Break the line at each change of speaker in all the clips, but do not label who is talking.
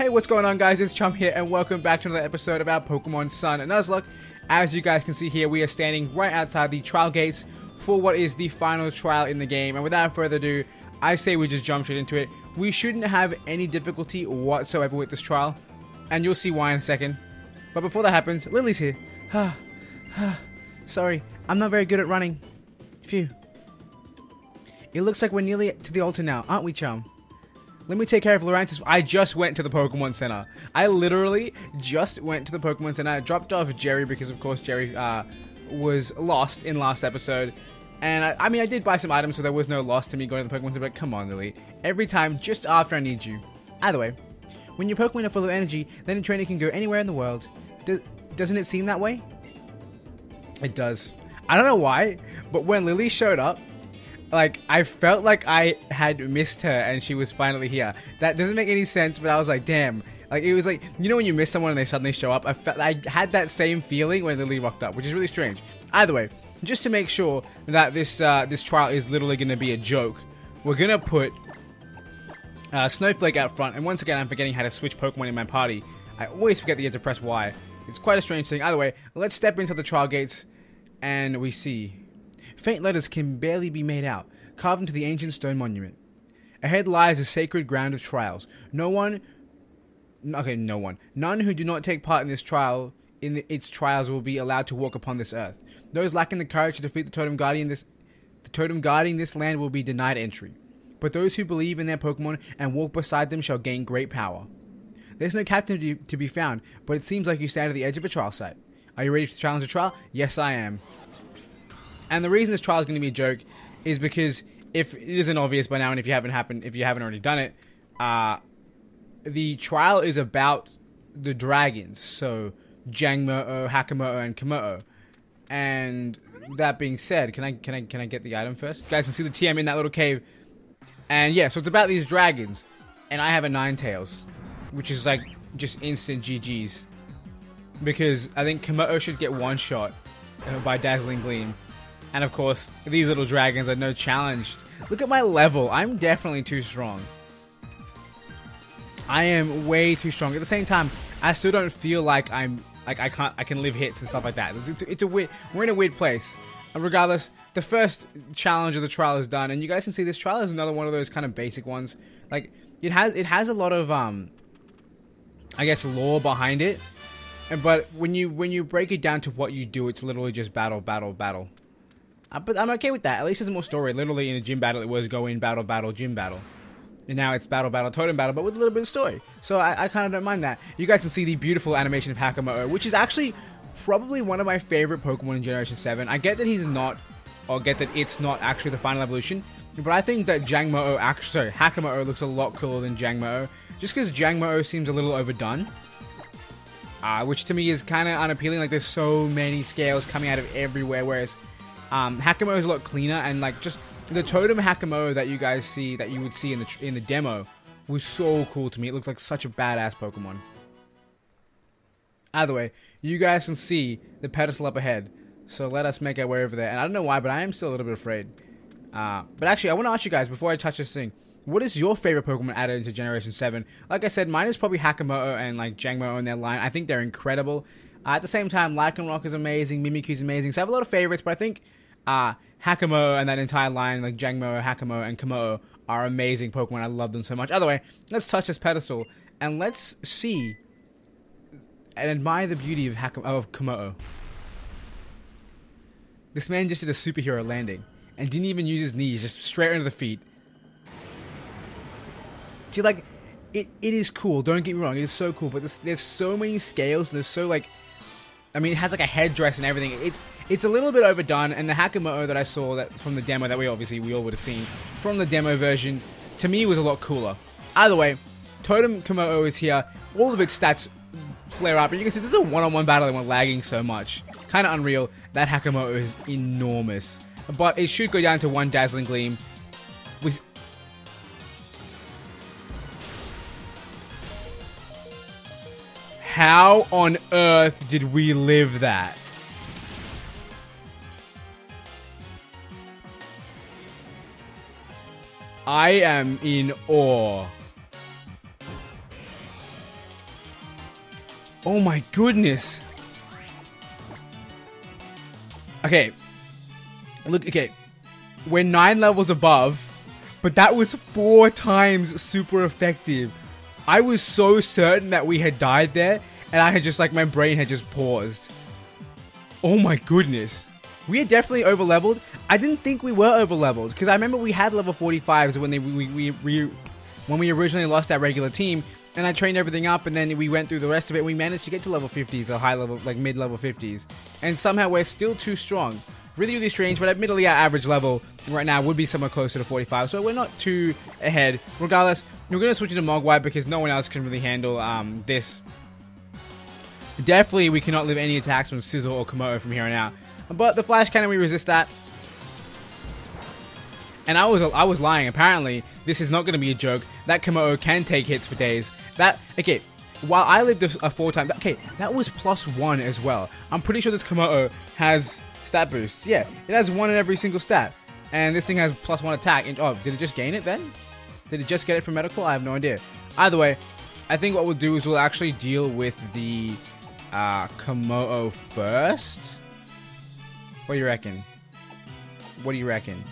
Hey, what's going on, guys? It's Chum here, and welcome back to another episode of our Pokemon Sun and Nuzlocke. As you guys can see here, we are standing right outside the trial gates for what is the final trial in the game. And without further ado, I say we just jump straight into it. We shouldn't have any difficulty whatsoever with this trial, and you'll see why in a second. But before that happens, Lily's here. Sorry, I'm not very good at running. Phew. It looks like we're nearly to the altar now, aren't we, Chum? Let me take care of Lurantis. I just went to the Pokemon Center. I literally just went to the Pokemon Center. I dropped off Jerry because, of course, Jerry was lost in last episode. And I mean, I did buy some items, so there was no loss to me going to the Pokemon Center. But come on, Lily. Every time, just after I need you. Either way, when your Pokemon are full of energy, then a trainer can go anywhere in the world. Doesn't it seem that way? It does. I don't know why, but when Lily showed up, like, I felt like I had missed her and she was finally here. That doesn't make any sense, but I was like, damn. Like, it was like, you know when you miss someone and they suddenly show up? I had that same feeling when Lily rocked up, which is really strange. Either way, just to make sure that this trial is literally going to be a joke, we're going to put Snowflake out front. And once again, I'm forgetting how to switch Pokemon in my party. I always forget that you have to press Y. It's quite a strange thing. Either way, let's step into the trial gates and we see... Faint letters can barely be made out, carved into the ancient stone monument. Ahead lies a sacred ground of trials. None who do not take part in this trial, its trials, will be allowed to walk upon this earth. Those lacking the courage to defeat the totem guarding this land will be denied entry. But those who believe in their Pokemon and walk beside them shall gain great power. There's no captain to be found, but it seems like you stand at the edge of a trial site. Are you ready to challenge a trial? Yes, I am. And the reason this trial is going to be a joke is because, if it isn't obvious by now, and if you haven't already done it, the trial is about the dragons. So Jangmo-o, Hakamo-o, and Kommo-o. And that being said, can I get the item first? You guys can see the TM in that little cave. And yeah, so it's about these dragons. And I have a Ninetales, which is like just instant GG's. Because I think Kommo-o should get one shot by Dazzling Gleam. And of course, these little dragons are no challenge. Look at my level. I'm definitely too strong. I am way too strong. At the same time, I still don't feel like I can live hits and stuff like that. It's a weird, we're in a weird place. And regardless, the first challenge of the trial is done, and you guys can see this trial is another one of those kind of basic ones. Like, it has a lot of I guess lore behind it. But when you break it down to what you do, it's literally just battle, battle, battle. But I'm okay with that. At least there's more story. Literally in a gym battle, it was go in, battle, battle, gym battle. And now it's battle, battle, totem battle, but with a little bit of story. So I kind of don't mind that. You guys can see the beautiful animation of Hakamo-o, which is actually probably one of my favorite Pokemon in Generation 7. I get that it's not actually the final evolution, but I think that Hakamo-o looks a lot cooler than Jangmo-o, just because Jangmo-o seems a little overdone. Which to me is kind of unappealing. Like, there's so many scales coming out of everywhere, whereas Hakamo-o is a lot cleaner, and like just the totem Hakamo-o that you guys see, that you would see in the demo, was so cool to me. It looks like such a badass Pokemon. Either way, you guys can see the pedestal up ahead, so let us make our way over there. And I don't know why, but I am still a little bit afraid. But actually, I want to ask you guys before I touch this thing, what is your favorite Pokemon added into Generation 7? Like I said, mine is probably Hakamo-o and like Jangmo-o in their line. I think they're incredible. At the same time, Lycanroc is amazing, Mimikyu's amazing. So I have a lot of favorites, but I think Hakamo-o and that entire line, like Jangmo-o, Hakamo-o, and Kommo-o, are amazing Pokemon. I love them so much. Either way, let's touch this pedestal and let's see and admire the beauty of Kommo-o. This man just did a superhero landing and didn't even use his knees, just straight under the feet. See, like, it is cool. Don't get me wrong, it is so cool. But there's so many scales. And there's so, like, I mean, it has like a headdress and everything. It's a little bit overdone. And the Hakamo-o that I saw that from the demo that we all would have seen from the demo version, to me was a lot cooler. Either way, Totem Kommo-o is here. All of its stats flare up, and you can see this is a one-on-one battle that went lagging so much. Kind of unreal. That Hakamo-o is enormous, but it should go down to one Dazzling Gleam. With how on earth did we live that? I am in awe. Oh my goodness. Okay. Look, okay. We're 9 levels above, but that was 4 times super effective. I was so certain that we had died there, and I had just, like, my brain had just paused. Oh my goodness. We are definitely over leveled. I didn't think we were over leveled, because I remember we had level 45s when when we originally lost that regular team, and I trained everything up, and then we went through the rest of it. We managed to get to level 50s, or high level, like mid-level 50s, and somehow we're still too strong. Really, really strange, but admittedly our average level right now would be somewhere closer to 45, so we're not too ahead. Regardless, we're going to switch into Mogwai because no one else can really handle this. Definitely, we cannot live any attacks from Sizzle or Kommo-o from here on out. But the Flash Cannon, we resist that. And I was lying. Apparently, this is not going to be a joke. That Kommo-o can take hits for days. Okay, while I lived this 4 times, okay, that was +1 as well. I'm pretty sure this Kommo-o has stat boosts. Yeah, it has 1 in every single stat. And this thing has +1 attack. And, oh, did it just gain it then? Did it just get it from medical? I have no idea. Either way, I think what we'll do is we'll actually deal with the Kommo-o first. What do you reckon? What do you reckon?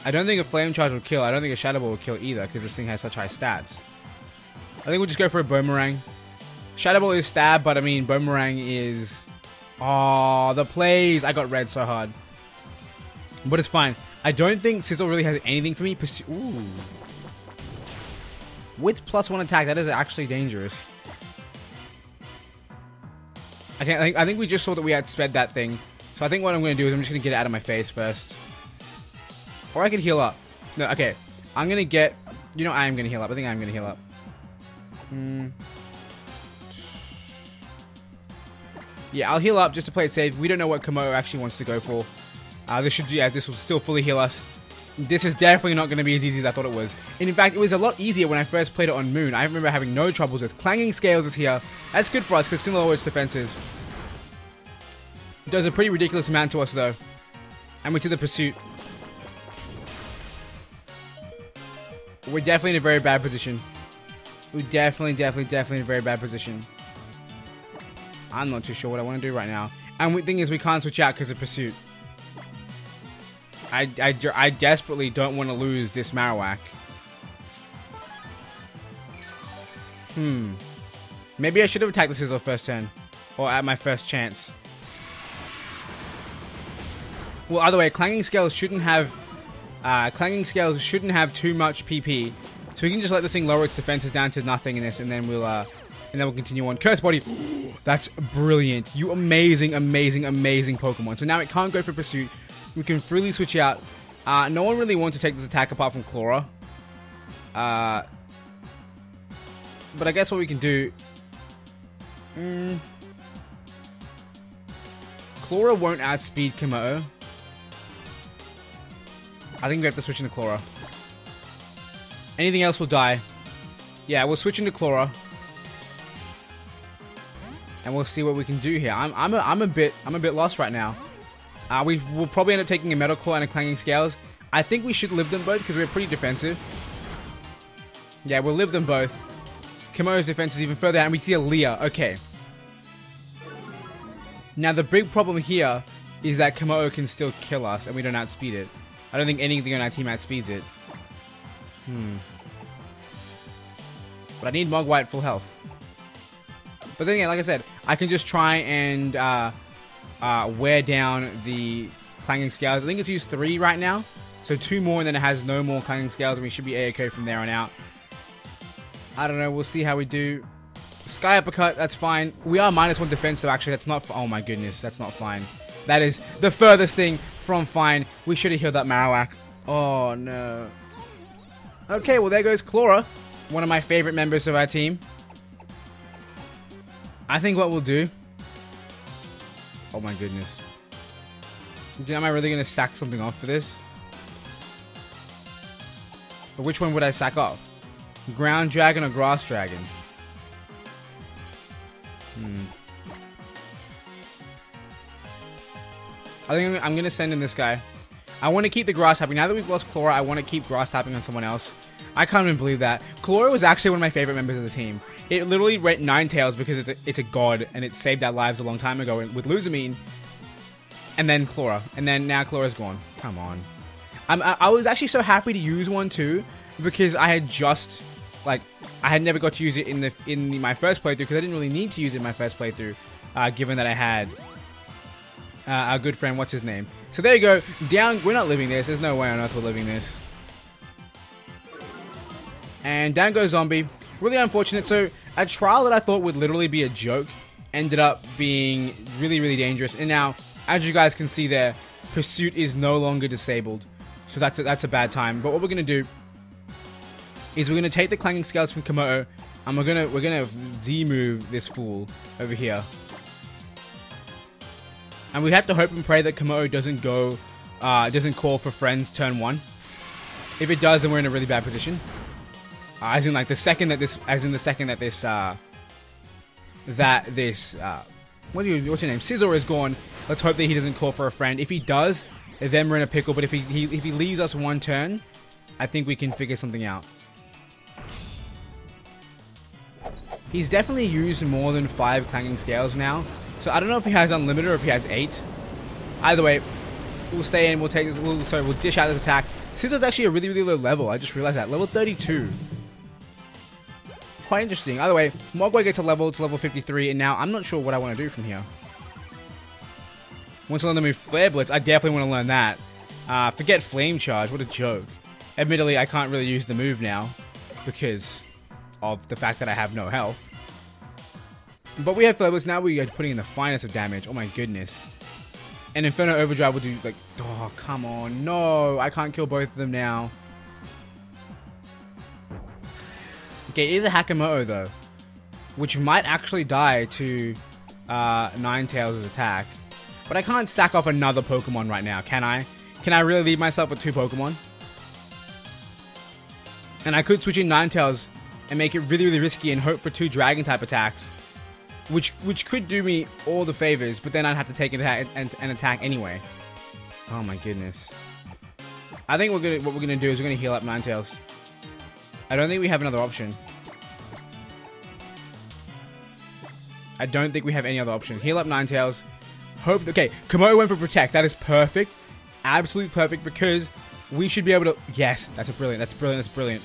I don't think a Flame Charge will kill. I don't think a Shadow Ball will kill either, because this thing has such high stats. I think we'll just go for a Boomerang. Shadow Ball is stab, but I mean, Boomerang is... Oh, the plays! I got red so hard. But it's fine. I don't think Sizzle really has anything for me. Ooh. With +1 attack, that is actually dangerous. I think we just saw that we had sped that thing. So I think what I'm going to do is I'm just going to get it out of my face first. Or I could heal up. No, okay. I'm going to get... You know, I am going to heal up. I think I'm going to heal up. Yeah, I'll heal up just to play it safe. We don't know what Kommo-o actually wants to go for. This will still fully heal us. This is definitely not going to be as easy as I thought it was. And in fact, it was a lot easier when I first played it on Moon. I remember having no troubles with Clanging Scales is here. That's good for us because it's going to lower its defenses. It does a pretty ridiculous amount to us though. And we're to the pursuit. We're definitely in a very bad position. We're definitely in a very bad position. I'm not too sure what I want to do right now. And the thing is, we can't switch out because of pursuit. I desperately don't want to lose this Marowak. Maybe I should have attacked the Sizzle first turn. Or at my first chance. Well, either way, Clanging Scales shouldn't have... too much PP. So we can just let this thing lower its defenses down to nothing in this, and then we'll continue on. Curse Body! That's brilliant. You amazing Pokemon. So now it can't go for Pursuit. We can freely switch out. No one really wants to take this attack apart from Chlora. But I guess what we can do... Chlora won't outspeed Kommo-o. I think we have to switch into Chlora. Anything else will die. Yeah, we'll switch into Chlora. And we'll see what we can do here. I'm a bit lost right now. We'll probably end up taking a Metal Claw and a Clanging Scales. I think we should live them both because we're pretty defensive. Yeah, we'll live them both. Kommo-o's defense is even further out, and we see a Leah. Okay. Now, the big problem here is that Kommo-o can still kill us, and we don't outspeed it. I don't think anything on our team outspeeds it. But I need Mogwai at full health. But then again, like I said, I can just try and wear down the Clanging Scales. I think it's used 3 right now. So 2 more and then it has no more Clanging Scales and we should be AOK from there on out. I don't know, we'll see how we do. Sky Uppercut, that's fine. We are -1 defense, so actually that's not... Oh my goodness, that's not fine. That is the furthest thing from fine. We should have healed that Marowak. Oh no. Okay, well there goes Chlora. One of my favorite members of our team. I think what we'll do... Oh my goodness. Am I really going to sack something off for this? But which one would I sack off? Ground Dragon or Grass Dragon? I think I'm going to send in this guy. I want to keep the grass typing. Now that we've lost Chlora, I want to keep grass typing on someone else. I can't even believe that. Chlora was actually one of my favorite members of the team. It literally went Ninetales because it's a god, and it saved our lives a long time ago with Luzamine. And then Chlora. And then now Chlora's gone. Come on. I was actually so happy to use one too, because I had just, like, I had never got to use it in my first playthrough, because I didn't really need to use it in my first playthrough, given that I had our good friend, what's his name. So there you go. Down, we're not living this. There's no way on earth we're living this. And down goes Zombie. Really unfortunate. So a trial that I thought would literally be a joke ended up being really, really dangerous. And now, as you guys can see there, Pursuit is no longer disabled. So that's a bad time. But what we're gonna do is we're gonna take the clanging scales from Kommo-o, and we're gonna Z move this fool over here. And we have to hope and pray that Kommo-o doesn't call for friends turn 1. If it does, then we're in a really bad position. As in, like, the second that this, what's your name? Scissor is gone. Let's hope that he doesn't call for a friend. If he does, then we're in a pickle. But if he leaves us one turn, I think we can figure something out. He's definitely used more than 5 clanging scales now. So I don't know if he has unlimited or if he has 8. Either way, we'll stay in. We'll take this. We'll dish out this attack. Scissor's actually a really, really low level. I just realized that. Level 32. Quite interesting. Either way, Mogwai gets to level 53, and now I'm not sure what I want to do from here. Once I learn the move Flare Blitz, I definitely want to learn that. Forget Flame Charge. What a joke. Admittedly, I can't really use the move now because of the fact that I have no health. But we have Flare Blitz. Now we are putting in the finest of damage. Oh my goodness. And Inferno Overdrive will do, like, oh, come on. No, I can't kill both of them now. Okay, it is a Kommo-o though, which might actually die to Ninetales' attack. But I can't sack off another Pokemon right now, can I? Can I really leave myself with 2 Pokemon? And I could switch in Ninetales and make it really, really risky and hope for 2 Dragon-type attacks, which could do me all the favors, but then I'd have to take an attack anyway. Oh my goodness. I think what we're gonna do is we're gonna heal up Ninetales. I don't think we have another option. I don't think we have any other option. Heal up Ninetales. Hope. Okay, Kommo-o went for Protect. That is perfect. Absolutely perfect, because we should be able to... Yes, that's brilliant. That's brilliant. That's brilliant.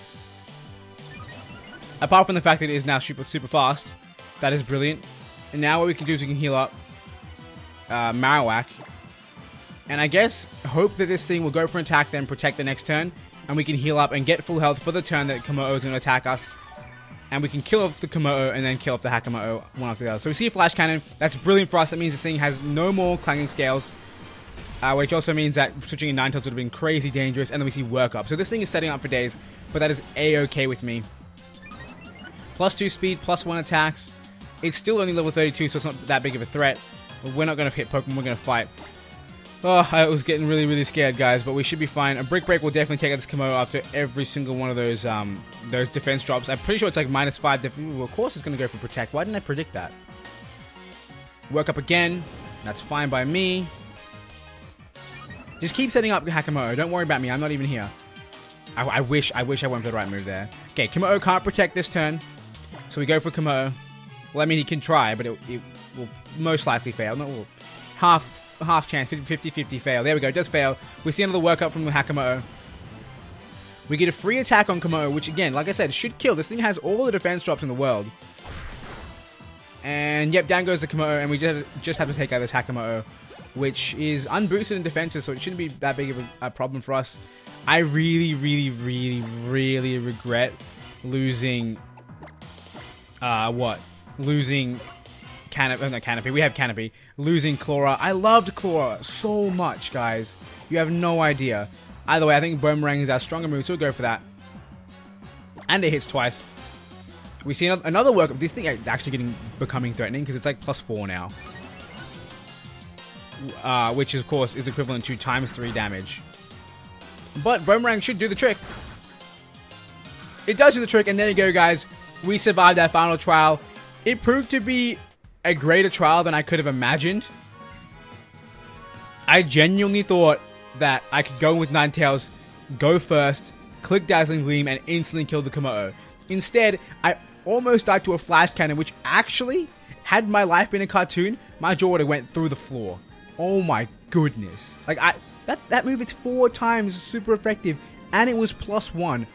Apart from the fact that it is now super fast. That is brilliant. And now what we can do is we can heal up Marowak. And I guess hope that this thing will go for an attack, then Protect the next turn. And we can heal up and get full health for the turn that Kommo-o is going to attack us. And we can kill off the Kommo-o and then kill off the Kommo-o one after the other. So we see a Flash Cannon. That's brilliant for us. That means this thing has no more clanging scales. Which also means that switching in Ninetales would have been crazy dangerous. And then we see Work Up. So this thing is setting up for days. But that is A-okay with me. +2 speed, +1 attacks. It's still only level 32, so it's not that big of a threat. But we're not going to hit Pokemon. We're going to fight. Oh, I was getting really, really scared, guys, but we should be fine. A Brick Break will definitely take out this Kommo-o after every single one of those defense drops. I'm pretty sure it's like -5 defense. Well, of course it's going to go for Protect. Why didn't I predict that? Work Up again. That's fine by me. Just keep setting up Kommo-o. Don't worry about me. I'm not even here. I wish I went for the right move there. Okay, Kommo-o can't Protect this turn, so we go for Kommo-o. Well, I mean, he can try, but it will most likely fail. No, well, half chance, 50-50 fail. There we go, it does fail. We see another Work Up from the Kommo-o. We get a free attack on Kommo-o, which again, like I said, should kill. This thing has all the defense drops in the world. And yep, down goes the Kommo-o, and we just have to take out this Kommo-o, which is unboosted in defenses, so it shouldn't be that big of a problem for us. I really, really, really, really regret losing, losing Canopy. We have Canopy. Losing Chlora. I loved Chlora so much, guys. You have no idea. Either way, I think Boomerang is our stronger move, so we'll go for that. And it hits twice. We see another Work Up. This thing is actually becoming threatening because it's like +4 now. Which, of course, is equivalent to ×3 damage. But Boomerang should do the trick. It does do the trick, and there you go, guys. We survived our final trial. It proved to be a greater trial than I could have imagined. I genuinely thought that I could go with Ninetales, go first, click Dazzling Gleam, and instantly kill the Kommo-o. Instead, I almost died to a flash cannon, which actually, had my life been a cartoon, my jaw would have went through the floor. Oh my goodness. Like, that move is 4 times super effective, and it was +1.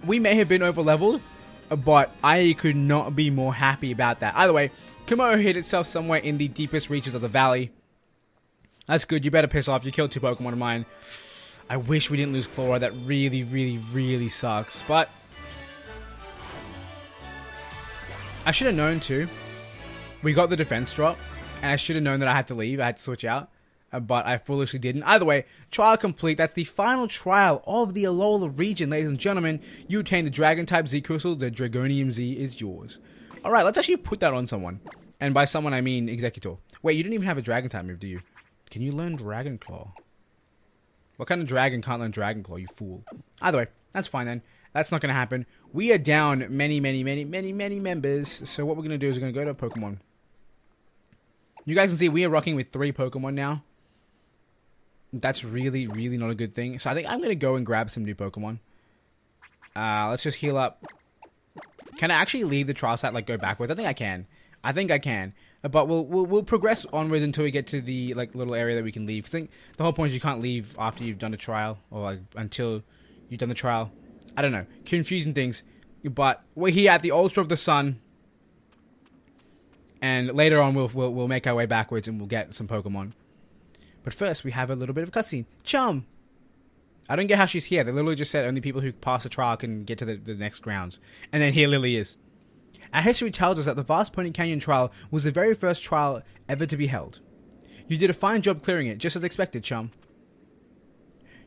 We may have been over-leveled, but I could not be more happy about that. Either way, Kommo-o hid itself somewhere in the deepest reaches of the valley. That's good. You better piss off. You killed 2 Pokemon of mine. I wish we didn't lose Chlora. That really, really, really sucks. But I should have known too. We got the defense drop, and I should have known that I had to leave. I had to switch out, but I foolishly didn't. Either way, trial complete. That's the final trial of the Alola region, ladies and gentlemen. You obtain the Dragon-type Z Crystal. The Dragonium Z is yours. Alright, let's actually put that on someone. And by someone, I mean Executor. Wait, you didn't even have a Dragon-type move, do you? Can you learn Dragon Claw? What kind of dragon can't learn Dragon Claw, you fool? Either way, that's fine then. That's not going to happen. We are down many members. So what we're going to do is we're going to go to Pokemon. You guys can see we are rocking with 3 Pokemon now. That's really, really not a good thing. So I think I'm going to go and grab some new Pokemon. Let's just heal up. Can I actually leave the trial site, like, go backwards? I think I can. I think I can. But we'll progress onwards until we get to the, like, little area that we can leave. Because I think the whole point is you can't leave after you've done a trial. Or, like, until you've done the trial. I don't know. Confusing things. But we're here at the Ultra of the Sun. And later on we'll make our way backwards and we'll get some Pokemon. But first we have a little bit of a cutscene. Chum! I don't get how she's here. They literally just said only people who pass the trial can get to the next grounds. And then here Lily is. Our history tells us that the Vast Pony Canyon trial was the very first trial ever to be held. You did a fine job clearing it, just as expected, Chum.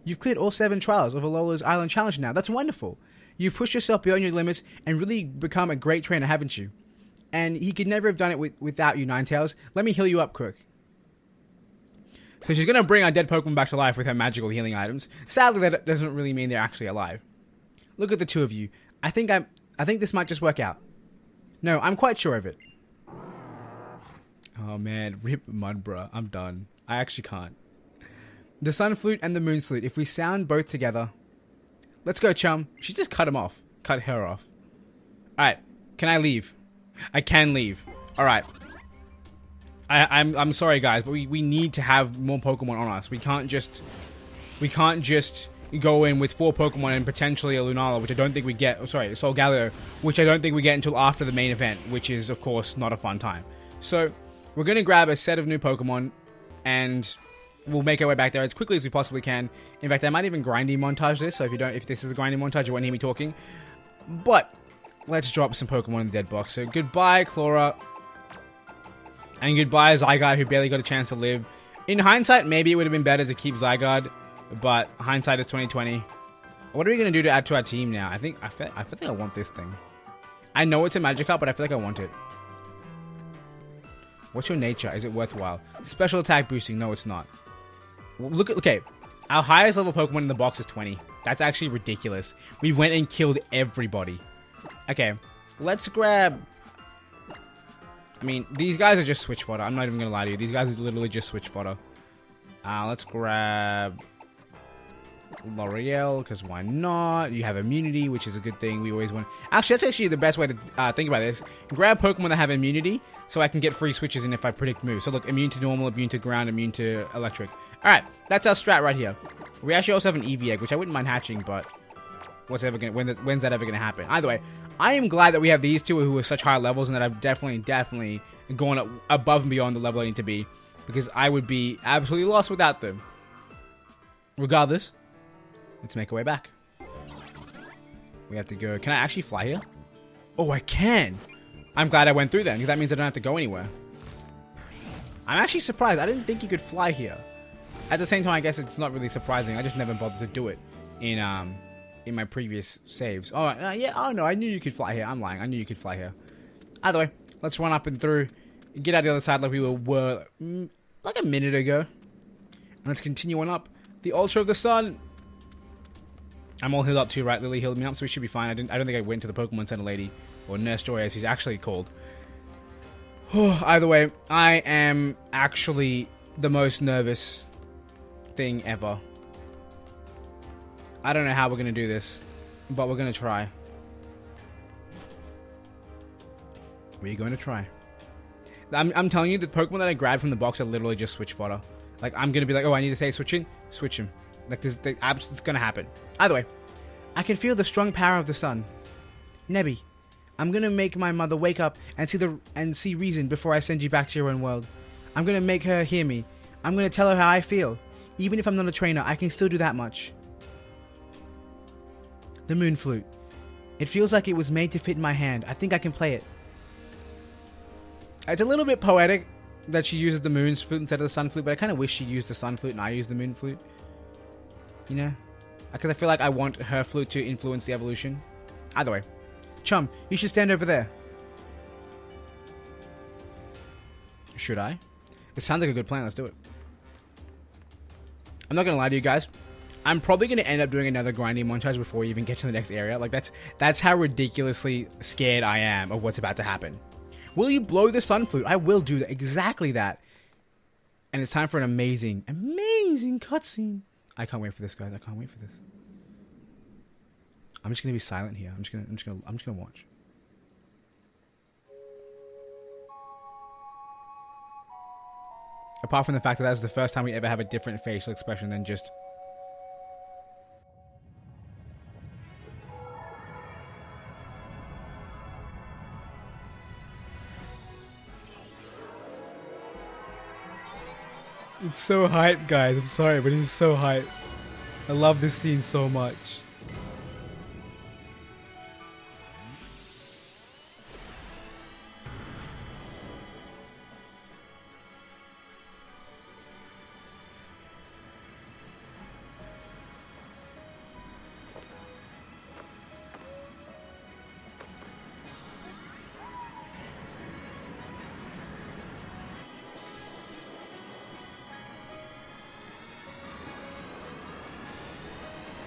You've cleared all 7 trials of Alola's Island Challenge now. That's wonderful. You've pushed yourself beyond your limits and really become a great trainer, haven't you? And he could never have done it without you, Ninetales. Let me heal you up quick. So she's going to bring our dead Pokemon back to life with her magical healing items. Sadly, that doesn't really mean they're actually alive. Look at the 2 of you. I think this might just work out. No, I'm quite sure of it. Oh man, rip Mudbra. I'm done. I actually can't. The Sun Flute and the Moon Flute. If we sound both together. Let's go, Chum. She just cut him off. Cut her off. Alright. Can I leave? I can leave. Alright. I'm sorry guys, but we need to have more Pokemon on us. We can't just go in with 4 Pokemon and potentially a Lunala, which I don't think we get. Oh, sorry, Solgaleo, which I don't think we get until after the main event, which is of course not a fun time. So we're gonna grab a set of new Pokemon, and we'll make our way back there as quickly as we possibly can. In fact, I might even grinding montage this. So if this is a grinding montage, you won't hear me talking. But let's drop some Pokemon in the dead box. So goodbye, Chlora. And goodbye, Zygarde, who barely got a chance to live. In hindsight, maybe it would have been better to keep Zygarde, but hindsight is 2020. What are we gonna do to add to our team now? I feel like I want this thing. I know it's a Magikarp, but I feel like I want it. What's your nature? Is it worthwhile? Special attack boosting? No, it's not. Okay, our highest level Pokemon in the box is 20. That's actually ridiculous. We went and killed everybody. Okay, let's grab. I mean, these guys are just switch fodder. I'm not even gonna lie to you. These guys are literally just switch fodder. Let's grab L'Oreal, because why not? You have immunity, which is a good thing. We always want. Actually, that's actually the best way to think about this. Grab Pokemon that have immunity, so I can get free switches in if I predict moves. So look, immune to normal, immune to ground, immune to electric. All right, that's our strat right here. We actually also have an EV egg, which I wouldn't mind hatching, but when's that ever gonna happen? Either way, I am glad that we have these 2 who are such high levels, and that I've definitely gone up above and beyond the level I need to be, because I would be absolutely lost without them. Regardless, let's make our way back. We have to go. Can I actually fly here? Oh, I can. I'm glad I went through that, because that means I don't have to go anywhere. I'm actually surprised. I didn't think you could fly here. At the same time, I guess it's not really surprising. I just never bothered to do it in my previous saves. Oh, yeah. Oh, no. I knew you could fly here. I'm lying. I knew you could fly here. Either way, let's run up and through. Get out the other side like we were like a minute ago. And let's continue on up. The Ultra of the Sun. I'm all healed up too, right? Lily healed me up, so we should be fine. I don't think I went to the Pokemon Center lady. Or Nurse Joy, as he's actually called. Either way, I am actually the most nervous thing ever. I don't know how we're going to do this, but we're going to try. We're going to try. I'm telling you, the Pokemon that I grabbed from the box are literally just switch fodder. Like, I'm going to be like, oh, I need to say switching. Switch him. Like, it's going to happen. Either way, I can feel the strong power of the sun. Nebby, I'm going to make my mother wake up and see reason before I send you back to your own world. I'm going to make her hear me. I'm going to tell her how I feel. Even if I'm not a trainer, I can still do that much. The Moon Flute. It feels like it was made to fit in my hand. I think I can play it. It's a little bit poetic that she uses the Moon's Flute instead of the Sun Flute, but I kind of wish she used the Sun Flute and I used the Moon Flute. You know? Because I feel like I want her flute to influence the evolution. Either way. Chum, you should stand over there. Should I? It sounds like a good plan. Let's do it. I'm not going to lie to you guys. I'm probably going to end up doing another grinding montage before we even get to the next area. Like, that's how ridiculously scared I am of what's about to happen. Will you blow the Sun Flute? I will do that, exactly that. And it's time for an amazing, amazing cutscene. I can't wait for this, guys. I can't wait for this. I'm just gonna be silent here. I'm just gonna watch. Apart from the fact that that's the first time we ever have a different facial expression than just. It's so hype, guys. I'm sorry, but it's so hype. I love this scene so much.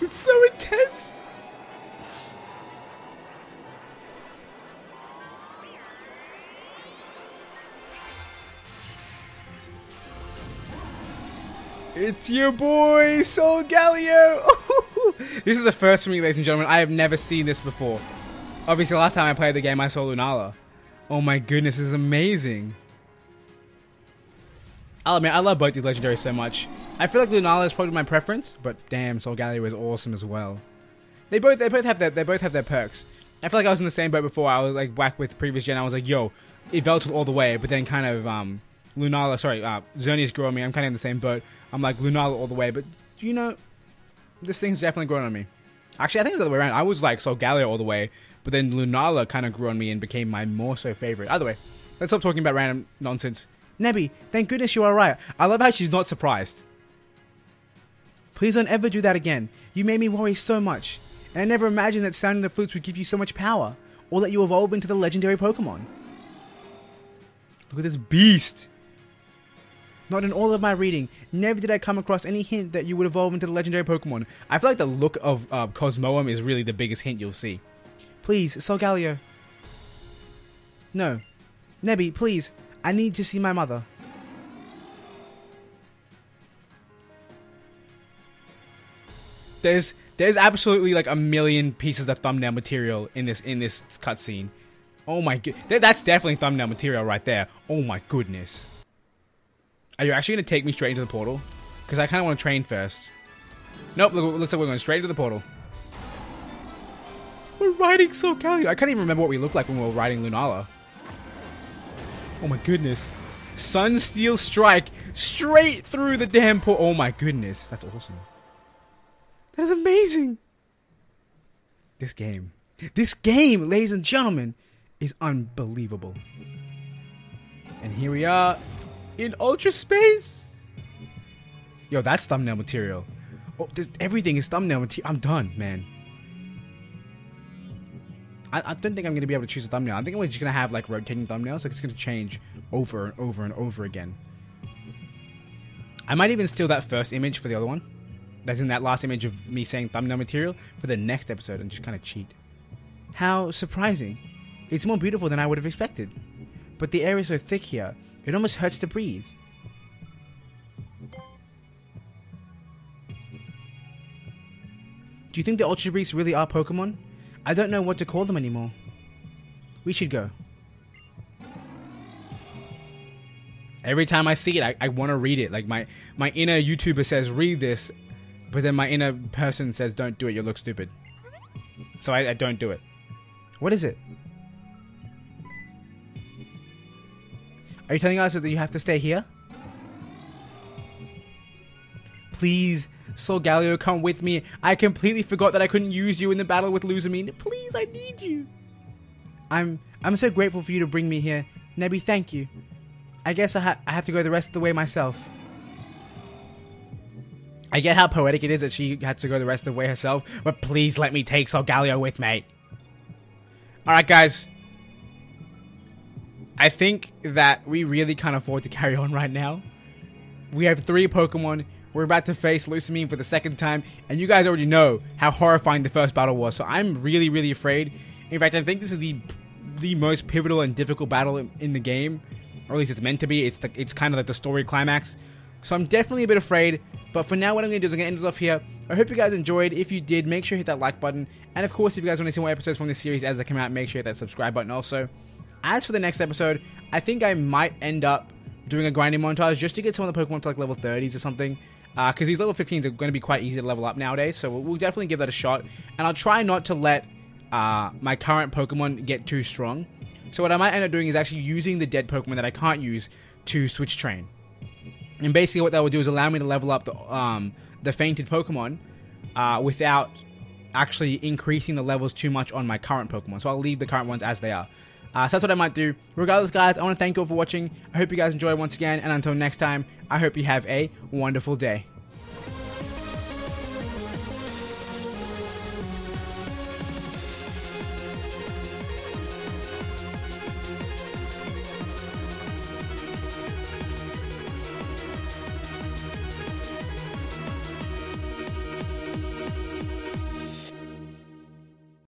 It's so intense. It's your boy, Solgaleo. This is the first for me, ladies and gentlemen. I have never seen this before. Obviously, last time I played the game, I saw Lunala. Oh my goodness, this is amazing. I'll admit, I love both these legendaries so much. I feel like Lunala is probably my preference, but damn, Solgaleo is awesome as well. They both have their perks. I feel like I was in the same boat before. I was like back with previous gen. I was like, yo, Yveltal all the way, but then kind of Lunala. Sorry, Xerneas grew on me. I'm kind of in the same boat. I'm like Lunala all the way, but you know, this thing's definitely grown on me. Actually, I think it's the other way around. I was like Solgaleo all the way, but then Lunala kind of grew on me and became my more so favorite. Either way, let's stop talking about random nonsense. Nebby, thank goodness you are right. I love how she's not surprised. Please don't ever do that again. You made me worry so much. And I never imagined that sounding the flutes would give you so much power. Or that you evolve into the legendary Pokemon. Look at this beast. Not in all of my reading, never did I come across any hint that you would evolve into the legendary Pokemon. I feel like the look of Cosmoem is really the biggest hint you'll see. Please, Solgaleo. No. Nebby, please. I need to see my mother. There's absolutely like a million pieces of thumbnail material in this cutscene. Oh my god, that's definitely thumbnail material right there. Oh my goodness. Are you actually gonna take me straight into the portal? Because I kind of want to train first. Nope, looks like we're going straight to the portal. We're riding Solgaleo. I can't even remember what we looked like when we were riding Lunala. Oh my goodness. Sunsteel Strike straight through the damn portal. Oh my goodness, that's awesome. That is amazing. This game, ladies and gentlemen, is unbelievable. And here we are in Ultra Space. Yo, that's thumbnail material. Oh, everything is thumbnail material. I'm done, man. I don't think I'm going to be able to choose a thumbnail. I think we're just going to have like rotating thumbnails. Like it's going to change over and over and over again. I might even steal that first image for the other one. That's in that last image of me saying thumbnail material for the next episode and just kind of cheat. How surprising. It's more beautiful than I would have expected. But the air is so thick here, it almost hurts to breathe. Do you think the Ultra Beasts really are Pokemon? I don't know what to call them anymore. We should go. Every time I see it, I want to read it. Like my inner YouTuber says, read this. But then my inner person says, don't do it, you look stupid. So I don't do it. What is it? Are you telling us that you have to stay here? Please, Solgaleo, come with me. I completely forgot that I couldn't use you in the battle with Luzamine. Please, I need you. I'm so grateful for you to bring me here. Nebby, thank you. I guess I have to go the rest of the way myself. I get how poetic it is that she had to go the rest of the way herself, but please let me take Solgaleo with me. Alright guys, I think that we really can't afford to carry on right now. We have 3 Pokemon, we're about to face Luzamine for the 2nd time, and you guys already know how horrifying the first battle was, so I'm really afraid. In fact, I think this is the most pivotal and difficult battle in the game, or at least it's meant to be. It's kind of like the story climax, so I'm definitely a bit afraid. But for now, what I'm going to do is I'm going to end it off here. I hope you guys enjoyed. If you did, make sure you hit that like button. And of course, if you guys want to see more episodes from this series as they come out, make sure you hit that subscribe button also. As for the next episode, I think I might end up doing a grinding montage just to get some of the Pokemon to like level 30s or something. Because these level 15s are going to be quite easy to level up nowadays. So we'll definitely give that a shot. And I'll try not to let my current Pokemon get too strong. So what I might end up doing is actually using the dead Pokemon that I can't use to switch train. And basically what that will do is allow me to level up the fainted Pokemon without actually increasing the levels too much on my current Pokemon. So I'll leave the current ones as they are. So that's what I might do. Regardless, guys, I want to thank you all for watching. I hope you guys enjoyed once again. And until next time, I hope you have a wonderful day.